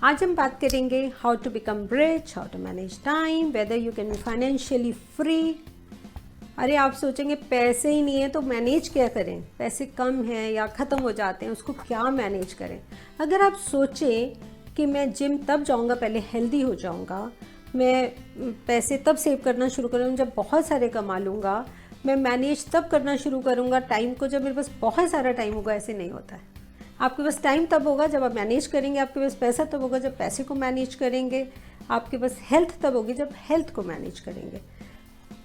आज हम बात करेंगे how to become rich, how to manage time, whether you can be financially free. अरे आप सोचेंगे पैसे ही नहीं है तो मैनेज क्या करें, पैसे कम हैं या ख़त्म हो जाते हैं, उसको क्या मैनेज करें। अगर आप सोचें कि मैं जिम तब जाऊंगा पहले हेल्दी हो जाऊंगा, मैं पैसे तब सेव करना शुरू करूँगा जब बहुत सारे कमा लूँगा, मैं मैनेज तब करना शुरू करूँगा टाइम को जब मेरे पास बहुत सारा टाइम होगा, ऐसे नहीं होता है। आपके पास टाइम तब होगा जब आप मैनेज करेंगे, आपके पास पैसा तब होगा जब पैसे को मैनेज करेंगे, आपके पास हेल्थ तब होगी जब हेल्थ को मैनेज करेंगे,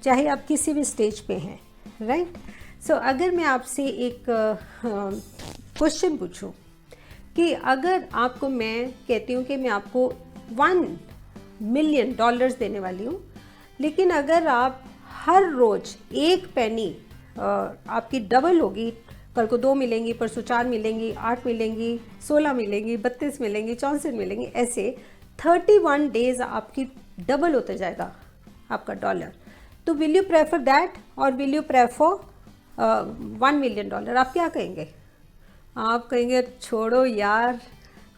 चाहे आप किसी भी स्टेज पे हैं, राइट। सो अगर मैं आपसे एक क्वेश्चन पूछूं कि अगर आपको, मैं कहती हूँ कि मैं आपको $1 मिलियन देने वाली हूँ, लेकिन अगर आप हर रोज़ एक पेनी आपकी डबल होगी, कल को 2 मिलेंगी, परसों 4 मिलेंगी, 8 मिलेंगी, 16 मिलेंगी, 32 मिलेंगी, 64 मिलेंगी, ऐसे 31 डेज आपकी डबल होता जाएगा आपका डॉलर। तो विल यू प्रेफर दैट और विल यू प्रेफर $1 मिलियन? आप क्या कहेंगे? आप कहेंगे छोड़ो यार,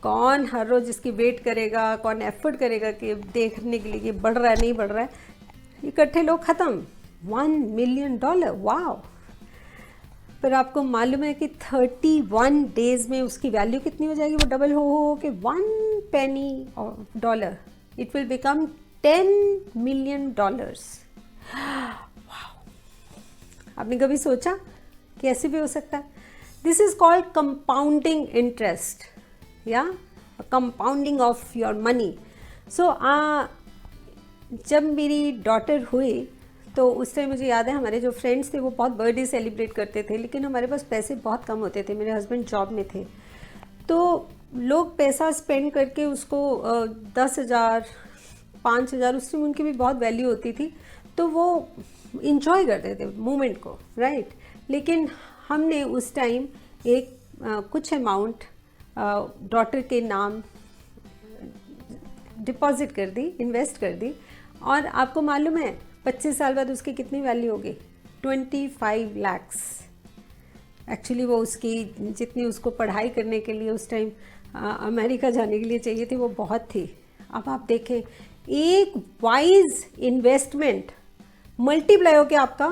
कौन हर रोज़ इसकी वेट करेगा, कौन एफर्ट करेगा कि देखने के लिए कि बढ़ रहा है नहीं बढ़ रहा है, इकट्ठे लोग ख़त्म। $1 मिलियन, वाह। पर आपको मालूम है कि 31 डेज में उसकी वैल्यू कितनी हो जाएगी? वो डबल हो कि $1 penny dollar, it will become $10 million. आपने कभी सोचा कि ऐसे भी हो सकता है? This is called compounding interest या compounding of your money. So जब मेरी डॉटर हुई तो उस टाइम मुझे याद है हमारे जो फ्रेंड्स थे वो बहुत बर्थडे सेलिब्रेट करते थे, लेकिन हमारे पास पैसे बहुत कम होते थे, मेरे हस्बैंड जॉब में थे, तो लोग पैसा स्पेंड करके उसको 10,000 5,000, उस टाइम उनकी भी बहुत वैल्यू होती थी, तो वो इंजॉय करते थे मोमेंट को, राइट। लेकिन हमने उस टाइम एक कुछ अमाउंट डॉटर के नाम डिपॉजिट कर दी, इन्वेस्ट कर दी, और आपको मालूम है 25 साल बाद उसकी कितनी वैल्यू होगी? 25 लाख। एक्चुअली वो उसकी जितनी उसको पढ़ाई करने के लिए उस टाइम अमेरिका जाने के लिए चाहिए थी वो बहुत थी। अब आप देखें, एक वाइज इन्वेस्टमेंट मल्टीप्लाई होकर आपका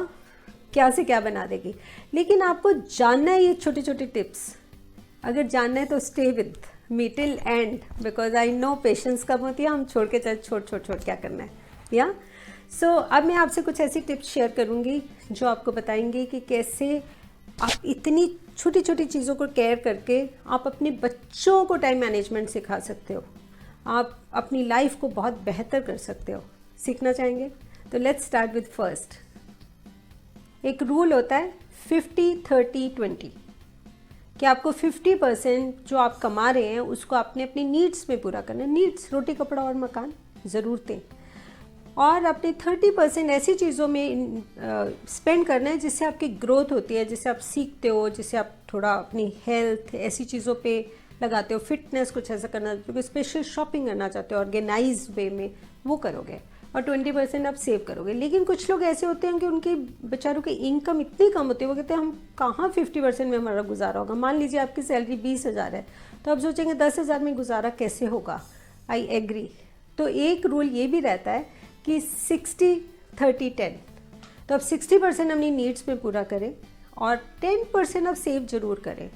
क्या से क्या बना देगी। लेकिन आपको जानना है ये छोटे छोटे टिप्स, अगर जानना है तो stay with me till end, because I know patience कम होती है, हम छोड़ के चाहे छोड़ क्या करना है, या सो अब मैं आपसे कुछ ऐसी टिप्स शेयर करूंगी जो आपको बताएंगे कि कैसे आप इतनी छोटी छोटी चीज़ों को केयर करके आप अपने बच्चों को टाइम मैनेजमेंट सिखा सकते हो, आप अपनी लाइफ को बहुत बेहतर कर सकते हो। सीखना चाहेंगे तो लेट्स स्टार्ट विद फर्स्ट। एक रूल होता है 50-30-20 कि आपको 50% जो आप कमा रहे हैं उसको आपने अपनी नीड्स में पूरा करना है। नीड्स, रोटी कपड़ा और मकान, ज़रूरतें, और अपने 30% ऐसी चीज़ों में स्पेंड करना है जिससे आपकी ग्रोथ होती है, जिससे आप सीखते हो, जिससे आप थोड़ा अपनी हेल्थ ऐसी चीज़ों पे लगाते हो, फिटनेस कुछ ऐसा करना चाहते हो, स्पेशल शॉपिंग करना चाहते हो ऑर्गेनाइज वे में, वो करोगे, और 20% आप सेव करोगे। लेकिन कुछ लोग ऐसे होते हैं कि उनकी बेचारों की इनकम इतनी कम होती है, वो कहते हैं हम कहाँ 50% में हमारा गुजारा होगा। मान लीजिए आपकी सैलरी 20,000 है, तो आप सोचेंगे 10,000 में गुजारा कैसे होगा। I agree. तो एक रूल ये भी रहता है कि 60-30-10, तो अब 60% अपनी नीड्स में पूरा करें और 10% अब सेव जरूर करें।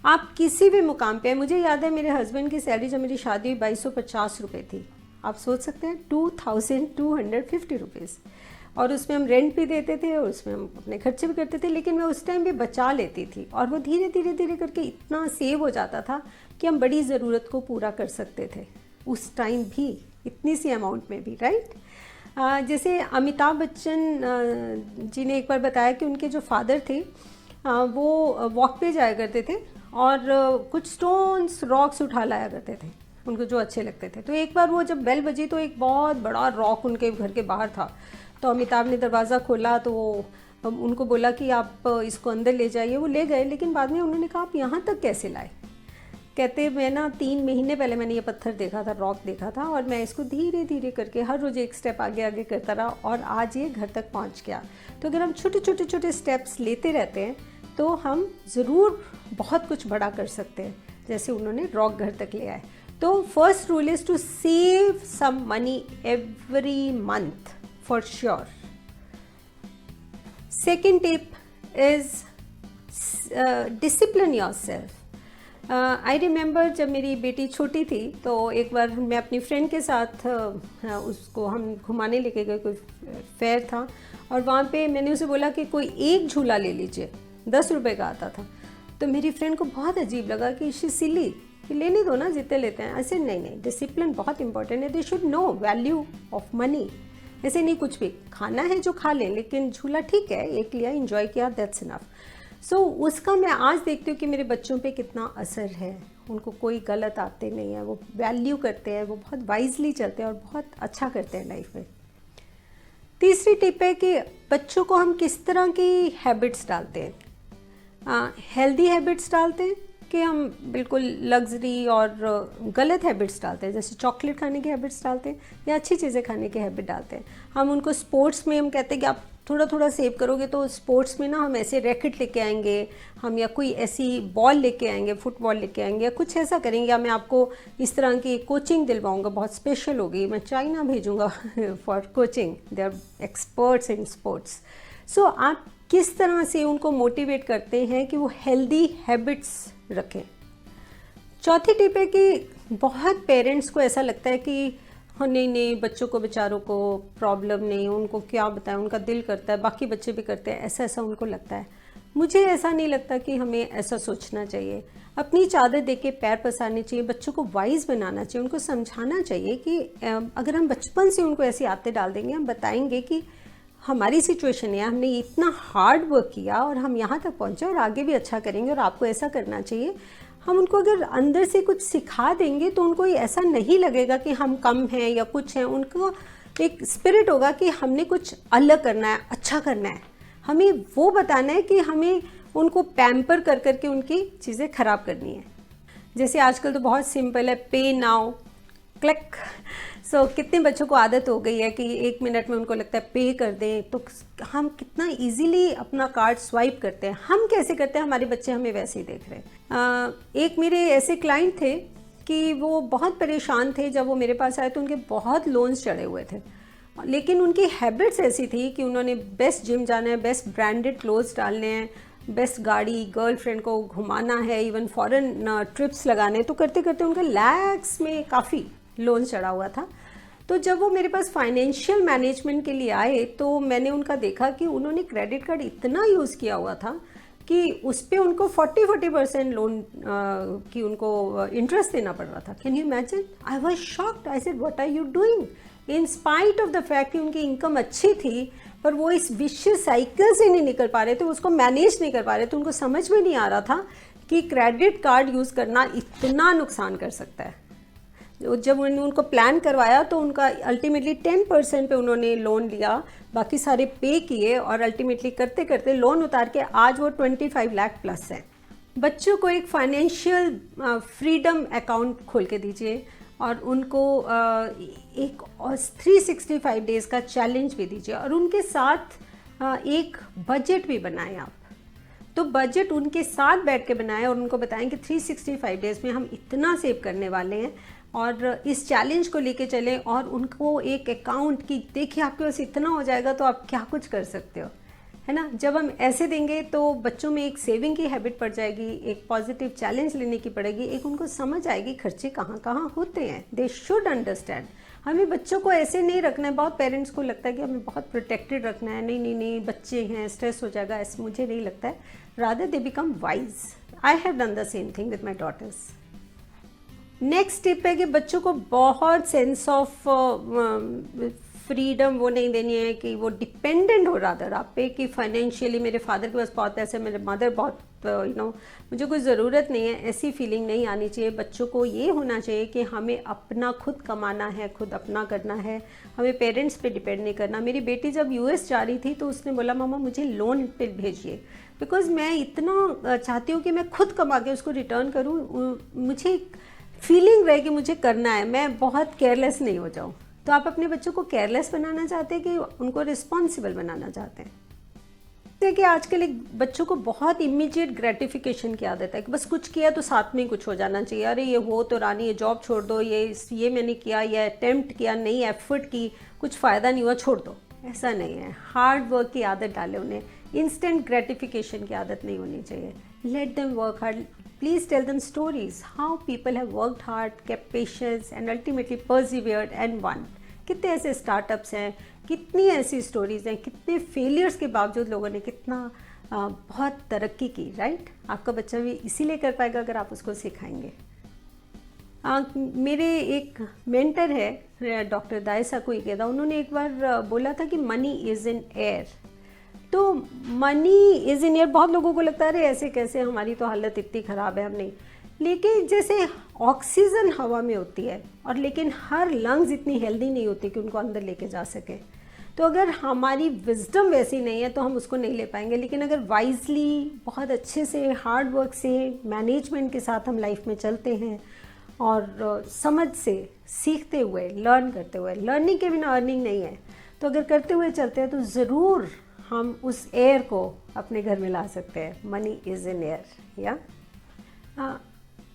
आप किसी भी मुकाम पे, मुझे याद है मेरे हस्बैंड की सैलरी जब मेरी शादी हुई 2250 रुपये थी, आप सोच सकते हैं 2250 रुपीज़, और उसमें हम रेंट भी देते थे और उसमें हम अपने खर्चे भी करते थे, लेकिन मैं उस टाइम भी बचा लेती थी, और वो धीरे धीरे करके इतना सेव हो जाता था कि हम बड़ी ज़रूरत को पूरा कर सकते थे उस टाइम भी, इतनी सी अमाउंट में भी, राइट। जैसे अमिताभ बच्चन जी ने एक बार बताया कि उनके जो फादर थे वो वॉक पे जाया करते थे और कुछ स्टोन्स, रॉक्स उठा लाया करते थे उनको जो अच्छे लगते थे। तो एक बार वो जब बेल बजी तो एक बहुत बड़ा रॉक उनके घर के बाहर था, तो अमिताभ ने दरवाज़ा खोला तो उनको बोला कि आप इसको अंदर ले जाइए। वो ले गए, लेकिन बाद में उन्होंने कहा आप यहाँ तक कैसे लाए? कहते मैं ना 3 महीने पहले मैंने ये पत्थर देखा था, रॉक देखा था, और मैं इसको धीरे धीरे करके हर रोज़ एक स्टेप आगे आगे करता रहा और आज ये घर तक पहुंच गया। तो अगर हम छोटे छोटे स्टेप्स लेते रहते हैं तो हम ज़रूर बहुत कुछ बड़ा कर सकते हैं, जैसे उन्होंने रॉक घर तक ले आए। तो first rule is to save some money every month for sure. Second tip is discipline yourself. I remember जब मेरी बेटी छोटी थी तो एक बार मैं अपनी फ्रेंड के साथ उसको हम घुमाने लेके गए, कोई फेयर था और वहाँ पे मैंने उसे बोला कि कोई एक झूला ले लीजिए, 10 रुपए का आता था. तो मेरी फ्रेंड को बहुत अजीब लगा कि शी सिली, कि लेने दो ना जितने लेते हैं. ऐसे नहीं, डिसिप्लिन बहुत इंपॉर्टेंट है. They should know value of money. ऐसे नहीं कुछ भी खाना है जो खा लें, लेकिन झूला ठीक है, एक लिया, इंजॉय किया, दैट्स इनफ. सो उसका मैं आज देखती हूँ कि मेरे बच्चों पे कितना असर है. उनको कोई गलत आते नहीं है, वो वैल्यू करते हैं, वो बहुत वाइजली चलते हैं और बहुत अच्छा करते हैं लाइफ में. तीसरी टिप है कि बच्चों को हम किस तरह की हैबिट्स डालते हैं. हेल्दी हैबिट्स डालते हैं कि हम बिल्कुल लग्जरी और गलत हैबिट्स डालते हैं, जैसे चॉकलेट खाने की हैबिट्स डालते हैं या अच्छी चीज़ें खाने की हैबिट डालते हैं. हम उनको स्पोर्ट्स में हम कहते हैं कि आप थोड़ा थोड़ा सेव करोगे तो स्पोर्ट्स में ना हम ऐसे रैकेट लेके आएंगे हम, या कोई ऐसी बॉल लेके आएंगे, फुटबॉल लेके आएंगे, या कुछ ऐसा करेंगे, या मैं आपको इस तरह की कोचिंग दिलवाऊंगा, बहुत स्पेशल होगी, मैं चाइना भेजूंगा for coaching. They are experts in sports. So आप किस तरह से उनको मोटिवेट करते हैं कि वो हेल्दी हैबिट्स रखें. चौथी टिप है कि बहुत पेरेंट्स को ऐसा लगता है कि हाँ नहीं बच्चों को बेचारों को प्रॉब्लम नहीं, उनको क्या बताएं, उनका दिल करता है, बाकी बच्चे भी करते हैं, ऐसा उनको लगता है. मुझे ऐसा नहीं लगता कि हमें ऐसा सोचना चाहिए. अपनी चादर देख के पैर पसारने चाहिए, बच्चों को वाइज बनाना चाहिए, उनको समझाना चाहिए कि अगर हम बचपन से उनको ऐसी आदतें डाल देंगे, हम बताएंगे कि हमारी सिचुएशन है, हमने इतना हार्ड वर्क किया और हम यहाँ तक पहुँचे और आगे भी अच्छा करेंगे और आपको ऐसा करना चाहिए. हम उनको अगर अंदर से कुछ सिखा देंगे तो उनको ऐसा नहीं लगेगा कि हम कम हैं या कुछ हैं. उनको एक स्पिरिट होगा कि हमने कुछ अलग करना है, अच्छा करना है. हमें वो बताना है कि हमें उनको पैम्पर कर करके उनकी चीज़ें ख़राब करनी है. जैसे आजकल तो बहुत सिंपल है, पे नाउ क्लिक. सो कितने बच्चों को आदत हो गई है कि 1 मिनट में उनको लगता है पे कर दें, तो हम कितना इजीली अपना कार्ड स्वाइप करते हैं. हम कैसे करते हैं, हमारे बच्चे हमें वैसे ही देख रहे हैं. एक मेरे ऐसे क्लाइंट थे कि वो बहुत परेशान थे. जब वो मेरे पास आए तो उनके बहुत लोन्स चढ़े हुए थे, लेकिन उनकी हैबिट्स ऐसी थी कि उन्होंने बेस्ट जिम जाना है, बेस्ट ब्रांडेड क्लोथ्स डालने हैं, बेस्ट गाड़ी, गर्लफ्रेंड को घुमाना है, इवन फॉरेन ट्रिप्स लगाने. तो करते करते उनके लैक्स में काफ़ी लोन चढ़ा हुआ था. तो जब वो मेरे पास फाइनेंशियल मैनेजमेंट के लिए आए तो मैंने उनका देखा कि उन्होंने क्रेडिट कार्ड इतना यूज़ किया हुआ था कि उस पर उनको 40% लोन की उनको इंटरेस्ट देना पड़ रहा था. Can you imagine? I was shocked. I said what are you doing? In spite of the fact कि उनकी इनकम अच्छी थी, पर वो इस विशियस साइकिल से नहीं निकल पा रहे थे, उसको मैनेज नहीं कर पा रहे थे. उनको समझ में नहीं आ रहा था कि क्रेडिट कार्ड यूज़ करना इतना नुकसान कर सकता है. जब उनको प्लान करवाया तो उनका अल्टीमेटली 10% पे उन्होंने लोन लिया, बाकी सारे पे किए और अल्टीमेटली करते करते लोन उतार के आज वो 25 लाख प्लस है. बच्चों को एक फाइनेंशियल फ्रीडम अकाउंट खोल के दीजिए और उनको एक 365 डेज़ का चैलेंज भी दीजिए और उनके साथ एक बजट भी बनाएं आप. तो बजट उनके साथ बैठ के बनाएं और उनको बताएं कि 365 डेज़ में हम इतना सेव करने वाले हैं और इस चैलेंज को लेके चलें और उनको एक अकाउंट की देखिए आपके पास इतना हो जाएगा तो आप क्या कुछ कर सकते हो, है ना. जब हम ऐसे देंगे तो बच्चों में एक सेविंग की हैबिट पड़ जाएगी, एक पॉजिटिव चैलेंज लेने की पड़ेगी, एक उनको समझ आएगी खर्चे कहाँ कहाँ होते हैं. They should understand. हमें बच्चों को ऐसे नहीं रखना है. बहुत पेरेंट्स को लगता है कि हमें बहुत प्रोटेक्टेड रखना है, नहीं बच्चे हैं, स्ट्रेस हो जाएगा, ऐसे मुझे नहीं लगता है. Rather they become wise. I have done the same thing with my daughters. Next tip है कि बच्चों को बहुत सेंस ऑफ फ्रीडम वो नहीं देनी है कि वो डिपेंडेंट हो रादर आप पे कि फाइनेंशियली मेरे फादर के पास बहुत पैसे, मेरे मदर बहुत मुझे कोई ज़रूरत नहीं है, ऐसी फीलिंग नहीं आनी चाहिए. बच्चों को ये होना चाहिए कि हमें अपना खुद कमाना है, खुद अपना करना है, हमें पेरेंट्स पे डिपेंड नहीं करना. मेरी बेटी जब US जा रही थी तो उसने बोला मामा मुझे लोन पे भेजिए, बिकॉज मैं इतना चाहती हूँ कि मैं खुद कमा के उसको रिटर्न करूँ. मुझे फीलिंग रहे कि मुझे करना है, मैं बहुत केयरलेस नहीं हो जाऊँ. तो आप अपने बच्चों को केयरलेस बनाना चाहते हैं कि उनको रिस्पॉन्सिबल बनाना चाहते हैं? जैसे कि आजकल एक बच्चों को बहुत इमीडिएट ग्रेटिफिकेशन की आदत है कि बस कुछ किया तो साथ में कुछ हो जाना चाहिए। अरे ये हो तो रानी, ये जॉब छोड़ दो, ये मैंने किया, ये अटेम्प्ट किया, नहीं एफर्ट की, कुछ फ़ायदा नहीं हुआ, छोड़ दो। ऐसा नहीं है। हार्ड वर्क की आदत डालें उन्हें, इंस्टेंट ग्रेटिफिकेशन की आदत नहीं होनी चाहिए। Let them work hard. Please tell them stories how people have worked hard, kept patience and ultimately persevered and won. कितने ऐसे स्टार्टअप्स हैं, कितनी ऐसी स्टोरीज़ हैं, कितने फेलियर्स के बावजूद लोगों ने कितना बहुत तरक्की की, राइट। आपका बच्चा भी इसीलिए कर पाएगा अगर आप उसको सिखाएंगे। मेरे एक मेंटर है डॉक्टर दायसा कोईकेदा, उन्होंने एक बार बोला था कि मनी इज़ इन एयर। तो मनी इज़ इन एयर, बहुत लोगों को लगता है अरे ऐसे कैसे, हमारी तो हालत इतनी ख़राब है, हम नहीं। लेकिन जैसे ऑक्सीजन हवा में होती है, और लेकिन हर लंग्स इतनी हेल्दी नहीं होती कि उनको अंदर लेके जा सके। तो अगर हमारी विजडम वैसी नहीं है तो हम उसको नहीं ले पाएंगे। लेकिन अगर वाइजली, बहुत अच्छे से, हार्ड वर्क से, मैनेजमेंट के साथ हम लाइफ में चलते हैं और समझ से, सीखते हुए, लर्न करते हुए, लर्निंग के बिना अर्निंग नहीं है, तो अगर करते हुए चलते हैं तो ज़रूर हम उस एयर को अपने घर में ला सकते हैं। Money is in air. या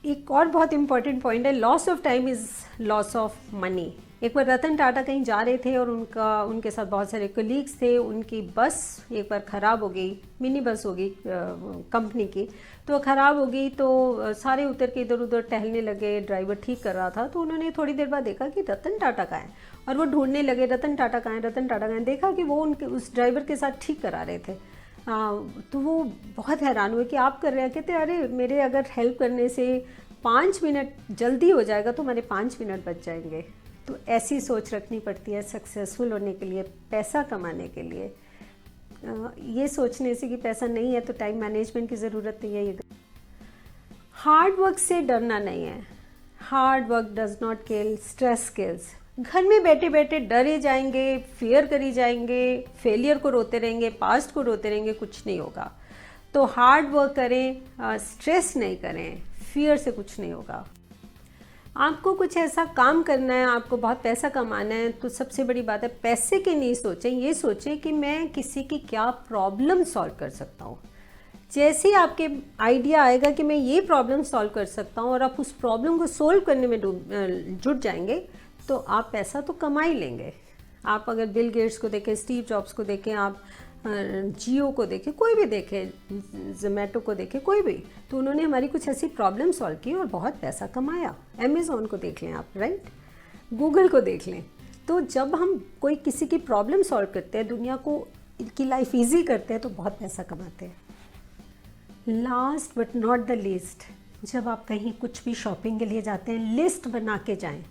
एक और बहुत इंपॉर्टेंट पॉइंट है, loss of time is loss of money. एक बार रतन टाटा कहीं जा रहे थे और उनके साथ बहुत सारे कलीग्स थे। उनकी बस एक बार ख़राब हो गई, मिनी बस होगी कंपनी की, तो ख़राब हो गई। तो सारे उतर के इधर उधर टहलने लगे, ड्राइवर ठीक कर रहा था। तो उन्होंने थोड़ी देर बाद देखा कि रतन टाटा कहाँ है, और वो ढूंढने लगे रतन टाटा कहाँ है, रतन टाटा कहाँ है। देखा कि वो उस ड्राइवर के साथ ठीक करा रहे थे। तो वो बहुत हैरान हुए कि आप कर रहे हैं। कहते अरे मेरे अगर हेल्प करने से 5 मिनट जल्दी हो जाएगा तो हमारे 5 मिनट बच जाएंगे। तो ऐसी सोच रखनी पड़ती है सक्सेसफुल होने के लिए, पैसा कमाने के लिए। ये सोचने से कि पैसा नहीं है तो टाइम मैनेजमेंट की ज़रूरत नहीं है। ये हार्ड वर्क से डरना नहीं है। Hard work does not kill, stress kills. घर में बैठे बैठे डरे जाएंगे, फियर करी जाएंगे, फेलियर को रोते रहेंगे, पास्ट को रोते रहेंगे, कुछ नहीं होगा। तो हार्ड वर्क करें, स्ट्रेस नहीं करें, फियर से कुछ नहीं होगा। आपको कुछ ऐसा काम करना है, आपको बहुत पैसा कमाना है, तो सबसे बड़ी बात है पैसे की नहीं सोचें, ये सोचें कि मैं किसी की क्या प्रॉब्लम सॉल्व कर सकता हूँ। जैसे आपके आइडिया आएगा कि मैं ये प्रॉब्लम सॉल्व कर सकता हूँ और आप उस प्रॉब्लम को सोल्व करने में जुट जाएंगे, तो आप पैसा तो कमा ही लेंगे। आप अगर बिल गेट्स को देखें, स्टीव जॉब्स को देखें, आप जियो को देखें, कोई भी देखें, जोमेटो को देखें, कोई भी, तो उन्होंने हमारी कुछ ऐसी प्रॉब्लम सॉल्व की और बहुत पैसा कमाया। अमेज़ॉन को देख लें आप, राइट, गूगल को देख लें। तो जब हम कोई किसी की प्रॉब्लम सॉल्व करते हैं, दुनिया को की लाइफ ईजी करते हैं, तो बहुत पैसा कमाते हैं। Last but not the least, जब आप कहीं कुछ भी शॉपिंग के लिए जाते हैं, लिस्ट बना के जाएं।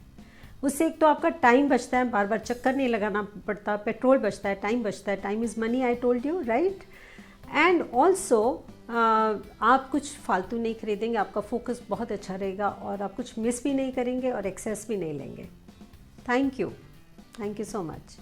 उससे एक तो आपका टाइम बचता है, बार बार चक्कर नहीं लगाना पड़ता, पेट्रोल बचता है, टाइम बचता है। Time is money, I told you, right. And also आप कुछ फालतू नहीं खरीदेंगे, आपका फोकस बहुत अच्छा रहेगा और आप कुछ मिस भी नहीं करेंगे और एक्सेस भी नहीं लेंगे। Thank you so much.